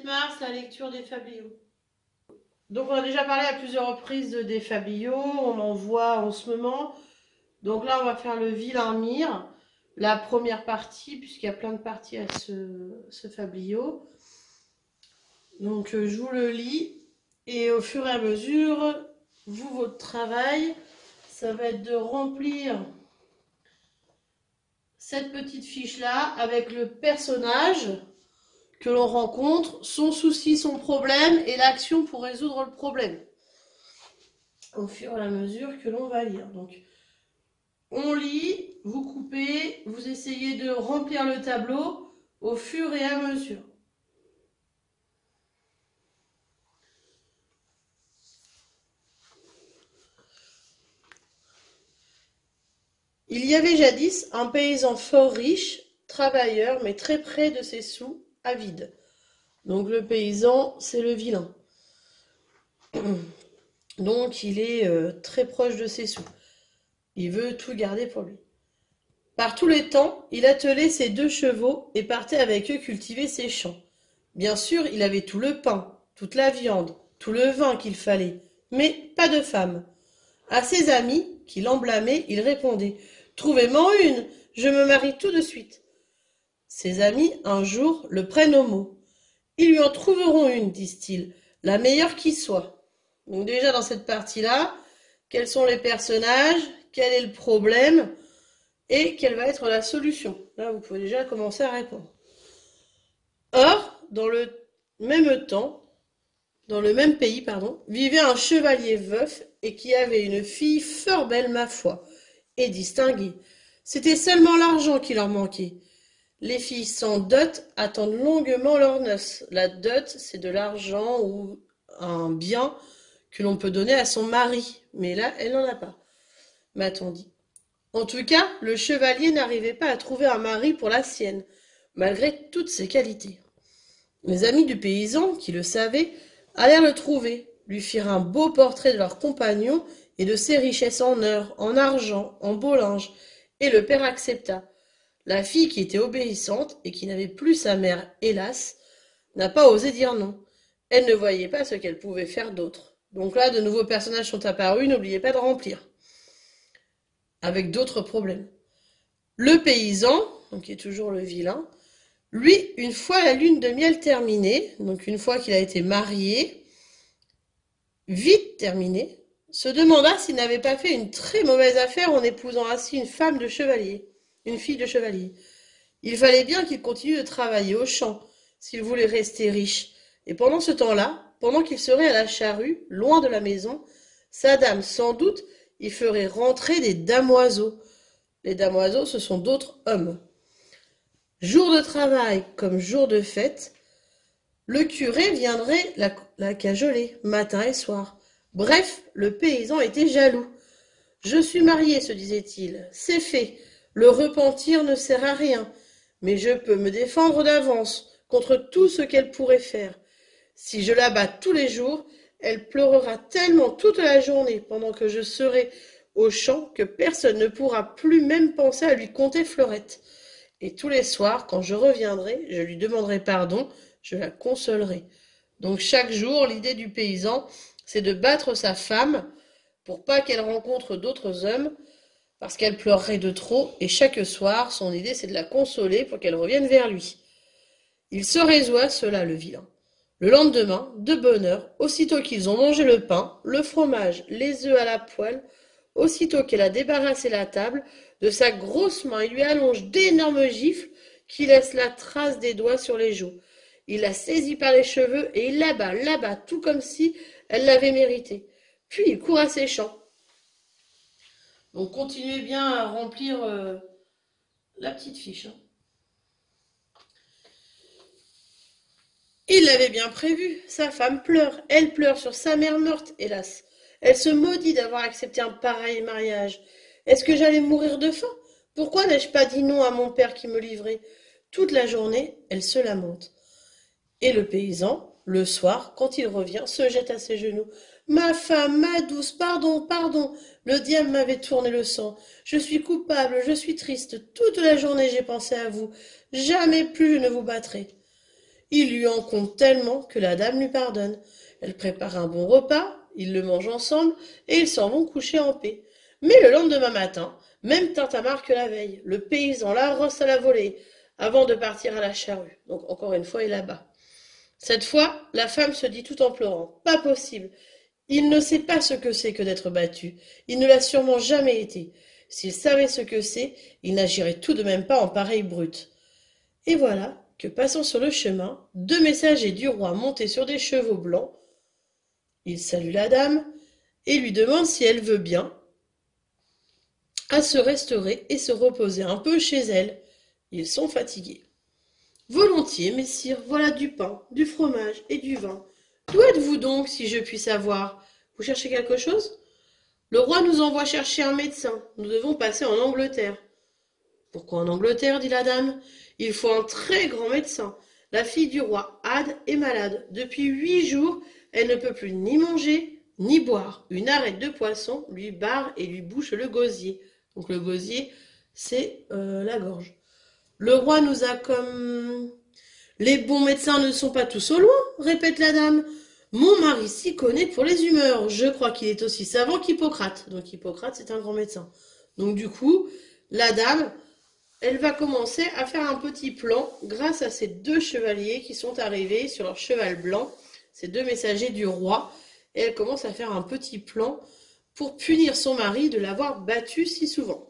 Mars, la lecture des fabliaux. Donc on a déjà parlé à plusieurs reprises des fabliaux, on en voit en ce moment. Donc là on va faire le vilain mire, la première partie, puisqu'il y a plein de parties à ce fabliau. Donc je vous le lis, et au fur et à mesure, votre travail, ça va être de remplir cette petite fiche-là avec le personnage que l'on rencontre, son souci, son problème et l'action pour résoudre le problème. Au fur et à mesure que l'on va lire. Donc, on lit, vous coupez, vous essayez de remplir le tableau au fur et à mesure. Il y avait jadis un paysan fort riche, travailleur, mais très près de ses sous, avide. Donc le paysan, c'est le vilain. Donc il est très proche de ses sous. Il veut tout garder pour lui. Par tous les temps, il attelait ses 2 chevaux et partait avec eux cultiver ses champs. Bien sûr, il avait tout le pain, toute la viande, tout le vin qu'il fallait, mais pas de femme. À ses amis, qui l'emblâmaient, il répondait: Trouvez-m'en une, je me marie tout de suite. Ses amis, un jour, le prennent au mot. Ils lui en trouveront une, disent-ils, la meilleure qui soit. Donc déjà dans cette partie-là, quels sont les personnages, quel est le problème et quelle va être la solution. Là, vous pouvez déjà commencer à répondre. Or, dans le même temps, dans le même pays, vivait un chevalier veuf et qui avait une fille fort belle, ma foi, et distinguée. C'était seulement l'argent qui leur manquait. Les filles sans dot attendent longuement leurs noces. La dot, c'est de l'argent ou un bien que l'on peut donner à son mari. Mais là, elle n'en a pas, m'a-t-on dit. En tout cas, le chevalier n'arrivait pas à trouver un mari pour la sienne, malgré toutes ses qualités. Les amis du paysan, qui le savaient, allèrent le trouver, lui firent un beau portrait de leur compagnon et de ses richesses en or, en argent, en beau linge, et le père accepta. La fille, qui était obéissante et qui n'avait plus sa mère, hélas, n'a pas osé dire non. Elle ne voyait pas ce qu'elle pouvait faire d'autre. Donc là, de nouveaux personnages sont apparus, n'oubliez pas de remplir. Avec d'autres problèmes. Le paysan, donc qui est toujours le vilain, lui, une fois la lune de miel terminée, donc une fois qu'il a été marié, vite terminée, se demanda s'il n'avait pas fait une très mauvaise affaire en épousant ainsi une femme de chevalier, une fille de chevalier. Il fallait bien qu'il continue de travailler au champ, s'il voulait rester riche. Et pendant ce temps-là, pendant qu'il serait à la charrue, loin de la maison, sa dame, sans doute, y ferait rentrer des damoiseaux. Les damoiseaux, ce sont d'autres hommes. Jour de travail comme jour de fête, le curé viendrait la cajoler, matin et soir. Bref, le paysan était jaloux. Je suis marié, se disait-il, c'est fait. Le repentir ne sert à rien, mais je peux me défendre d'avance contre tout ce qu'elle pourrait faire. Si je la bats tous les jours, elle pleurera tellement toute la journée pendant que je serai au champ que personne ne pourra plus même penser à lui conter fleurette. Et tous les soirs, quand je reviendrai, je lui demanderai pardon, je la consolerai. Donc chaque jour, l'idée du paysan, c'est de battre sa femme pour pas qu'elle rencontre d'autres hommes, parce qu'elle pleurerait de trop, et chaque soir, son idée, c'est de la consoler pour qu'elle revienne vers lui. Il se résout à cela, le vilain. Le lendemain, de bonne heure, aussitôt qu'ils ont mangé le pain, le fromage, les œufs à la poêle, aussitôt qu'elle a débarrassé la table, de sa grosse main, il lui allonge d'énormes gifles qui laissent la trace des doigts sur les joues. Il la saisit par les cheveux et il l'abat, tout comme si elle l'avait mérité. Puis il court à ses champs. Donc continuez bien à remplir la petite fiche. Il l'avait bien prévu. Sa femme pleure. Elle pleure sur sa mère morte, hélas. Elle se maudit d'avoir accepté un pareil mariage. Est-ce que j'allais mourir de faim? Pourquoi n'ai-je pas dit non à mon père qui me livrait? Toute la journée, elle se lamente. Et le paysan, le soir, quand il revient, se jette à ses genoux. Ma femme, ma douce, pardon, pardon. Le diable m'avait tourné le sang. Je suis coupable, je suis triste. Toute la journée j'ai pensé à vous. Jamais plus je ne vous battrai. Il lui en compte tellement que la dame lui pardonne. Elle prépare un bon repas, ils le mangent ensemble et ils s'en vont coucher en paix. Mais le lendemain matin, même tintamarre que la veille, le paysan la rosse à la volée avant de partir à la charrue. Donc encore une fois, il abat. Cette fois, la femme se dit tout en pleurant. Pas possible. Il ne sait pas ce que c'est que d'être battu. Il ne l'a sûrement jamais été. S'il savait ce que c'est, il n'agirait tout de même pas en pareille brute. Et voilà que, passant sur le chemin, deux messagers du roi montés sur des chevaux blancs, ils saluent la dame et lui demandent si elle veut bien à se restaurer et se reposer un peu chez elle. Ils sont fatigués. Volontiers, messire, voilà du pain, du fromage et du vin. D'où êtes-vous donc, si je puis savoir? Vous cherchez quelque chose? Le roi nous envoie chercher un médecin. Nous devons passer en Angleterre. Pourquoi en Angleterre? Dit la dame. Il faut un très grand médecin. La fille du roi, Had, est malade. Depuis 8 jours, elle ne peut plus ni manger, ni boire. Une arête de poisson lui barre et lui bouche le gosier. Donc le gosier, c'est la gorge. Le roi nous a comme... Les bons médecins ne sont pas tous au loin, répète la dame. Mon mari s'y connaît pour les humeurs. Je crois qu'il est aussi savant qu'Hippocrate. Donc Hippocrate, c'est un grand médecin. Donc du coup, la dame, elle va commencer à faire un petit plan grâce à ces deux chevaliers qui sont arrivés sur leur cheval blanc, ces deux messagers du roi. Et elle commence à faire un petit plan pour punir son mari de l'avoir battu si souvent.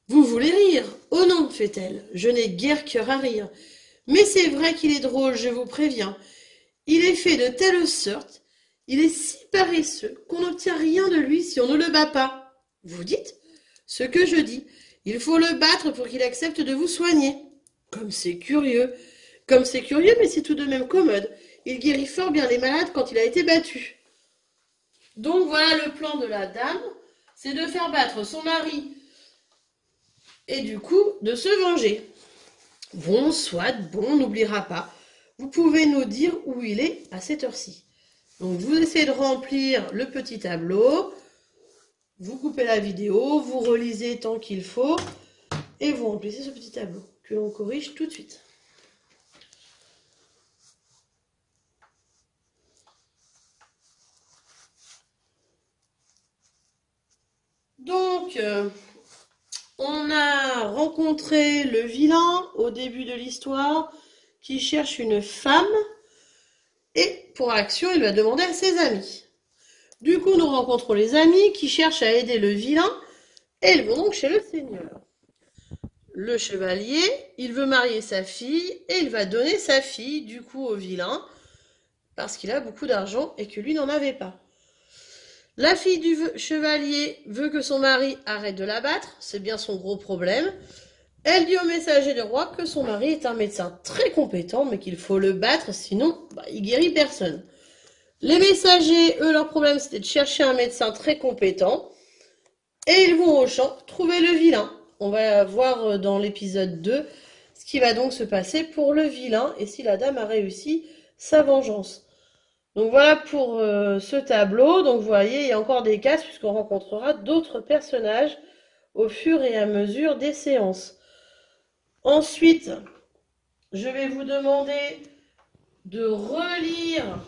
Vous voulez rire? Oh non, fait-elle, je n'ai guère cœur à rire. Mais c'est vrai qu'il est drôle, je vous préviens. Il est fait de telle sorte, il est si paresseux qu'on n'obtient rien de lui si on ne le bat pas. Vous dites? Ce que je dis. Il faut le battre pour qu'il accepte de vous soigner. Comme c'est curieux. Comme c'est curieux, mais c'est tout de même commode. Il guérit fort bien les malades quand il a été battu. Donc voilà le plan de la dame, c'est de faire battre son mari et du coup de se venger. Bon, soit, bon, on n'oubliera pas. Vous pouvez nous dire où il est à cette heure-ci. Donc vous essayez de remplir le petit tableau, vous coupez la vidéo, vous relisez tant qu'il faut et vous remplissez ce petit tableau que l'on corrige tout de suite. Donc, on a rencontré le vilain au début de l'histoire qui cherche une femme et pour action, il va demander à ses amis. Du coup, nous rencontrons les amis qui cherchent à aider le vilain et ils vont donc chez le seigneur. Le chevalier, il veut marier sa fille et il va donner sa fille du coup au vilain parce qu'il a beaucoup d'argent et que lui n'en avait pas. La fille du chevalier veut que son mari arrête de la battre, c'est bien son gros problème. Elle dit au messager du roi que son mari est un médecin très compétent mais qu'il faut le battre sinon il guérit personne. Les messagers, eux, leur problème c'était de chercher un médecin très compétent et ils vont au champ trouver le vilain. On va voir dans l'épisode 2 ce qui va donc se passer pour le vilain et si la dame a réussi sa vengeance. Donc voilà pour ce tableau. Donc vous voyez, il y a encore des cases puisqu'on rencontrera d'autres personnages au fur et à mesure des séances. Ensuite, je vais vous demander de relire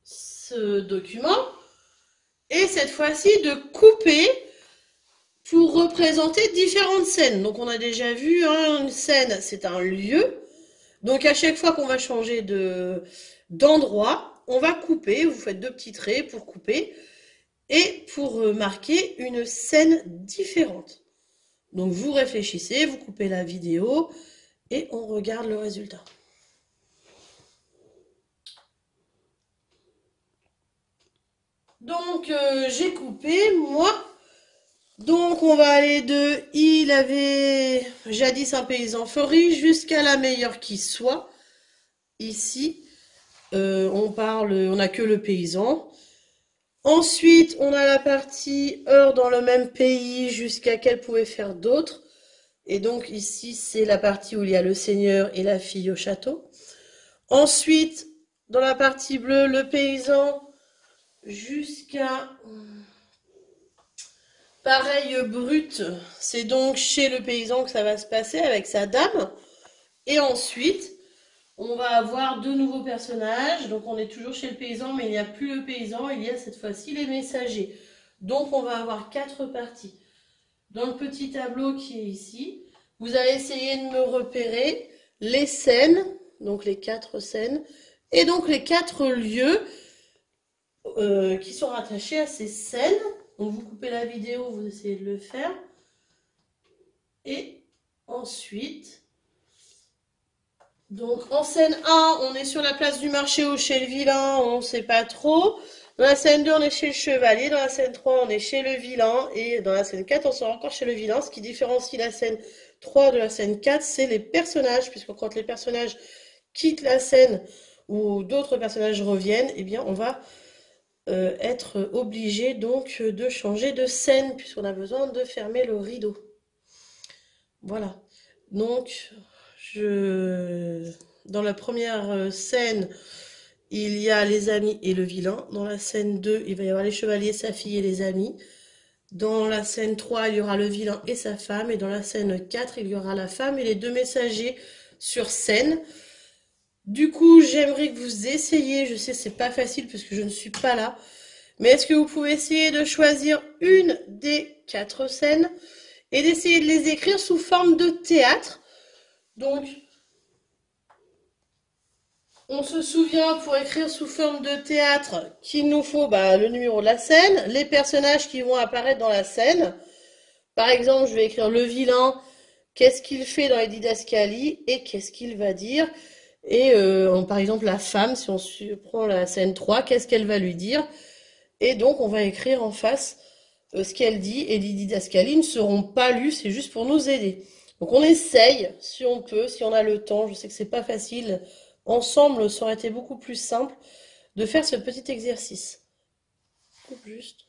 ce document et cette fois-ci de couper pour représenter différentes scènes. Donc on a déjà vu une scène, c'est un lieu. Donc à chaque fois qu'on va changer d'endroit, on va couper, vous faites deux petits traits pour couper et pour marquer une scène différente. Donc vous réfléchissez, vous coupez la vidéo et on regarde le résultat. Donc j'ai coupé, moi. Donc on va aller de « Il avait jadis un paysan fort riche » jusqu'à la meilleure qui soit. Ici, on n'a que le paysan. Ensuite, on a la partie heure dans le même pays jusqu'à qu'elle pouvait faire d'autres. Et donc ici, c'est la partie où il y a le seigneur et la fille au château. Ensuite, dans la partie bleue, le paysan jusqu'à... Pareil, brut, c'est donc chez le paysan que ça va se passer avec sa dame. Et ensuite, on va avoir deux nouveaux personnages. Donc on est toujours chez le paysan, mais il n'y a plus le paysan, il y a cette fois-ci les messagers. Donc on va avoir 4 parties. Dans le petit tableau qui est ici, vous allez essayer de me repérer les scènes, donc les 4 scènes, et donc les 4 lieux qui sont rattachés à ces scènes. Donc vous coupez la vidéo, vous essayez de le faire. Et ensuite, donc en scène 1, on est sur la place du marché ou chez le vilain, on ne sait pas trop. Dans la scène 2, on est chez le chevalier. Dans la scène 3, on est chez le vilain. Et dans la scène 4, on sera encore chez le vilain. Ce qui différencie la scène 3 de la scène 4, c'est les personnages. Puisque quand les personnages quittent la scène ou d'autres personnages reviennent, eh bien, on va être obligé donc de changer de scène. Puisqu'on a besoin de fermer le rideau. Voilà. Donc, dans la première scène, il y a les amis et le vilain. Dans la scène 2, il va y avoir les chevaliers, sa fille et les amis. Dans la scène 3, il y aura le vilain et sa femme. Et dans la scène 4, il y aura la femme et les deux messagers sur scène. Du coup, j'aimerais que vous essayiez. Je sais, c'est pas facile parce que je ne suis pas là. Mais est-ce que vous pouvez essayer de choisir une des 4 scènes et d'essayer de les écrire sous forme de théâtre? Donc, on se souvient pour écrire sous forme de théâtre qu'il nous faut le numéro de la scène, les personnages qui vont apparaître dans la scène. Par exemple, je vais écrire le vilain, qu'est-ce qu'il fait dans les didascalies et qu'est-ce qu'il va dire. Et par exemple, la femme, si on prend la scène 3, qu'est-ce qu'elle va lui dire. Et donc, on va écrire en face ce qu'elle dit. Et les didascalies ne seront pas lues, c'est juste pour nous aider. Donc, on essaye, si on peut, si on a le temps. Je sais que c'est pas facile. Ensemble, ça aurait été beaucoup plus simple de faire ce petit exercice. Juste.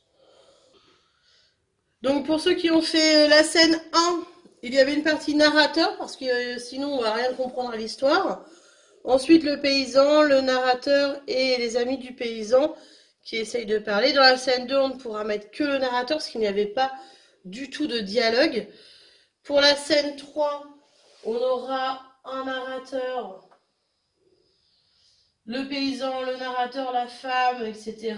Donc pour ceux qui ont fait la scène 1, il y avait une partie narrateur, parce que sinon on va rien comprendre à l'histoire. Ensuite le paysan, le narrateur et les amis du paysan qui essayent de parler. Dans la scène 2, on ne pourra mettre que le narrateur, parce qu'il n'y avait pas du tout de dialogue. Pour la scène 3, on aura un narrateur, le paysan, le narrateur, la femme, etc.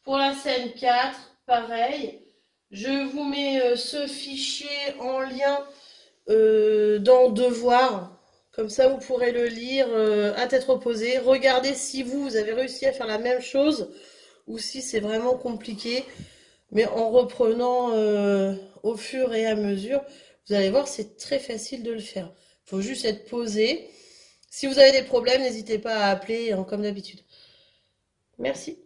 Pour la scène 4, pareil. Je vous mets ce fichier en lien dans Devoir. Comme ça, vous pourrez le lire à tête reposée. Regardez si vous avez réussi à faire la même chose ou si c'est vraiment compliqué. Mais en reprenant au fur et à mesure, vous allez voir, c'est très facile de le faire. Il faut juste être posé. Si vous avez des problèmes, n'hésitez pas à appeler comme d'habitude. Merci.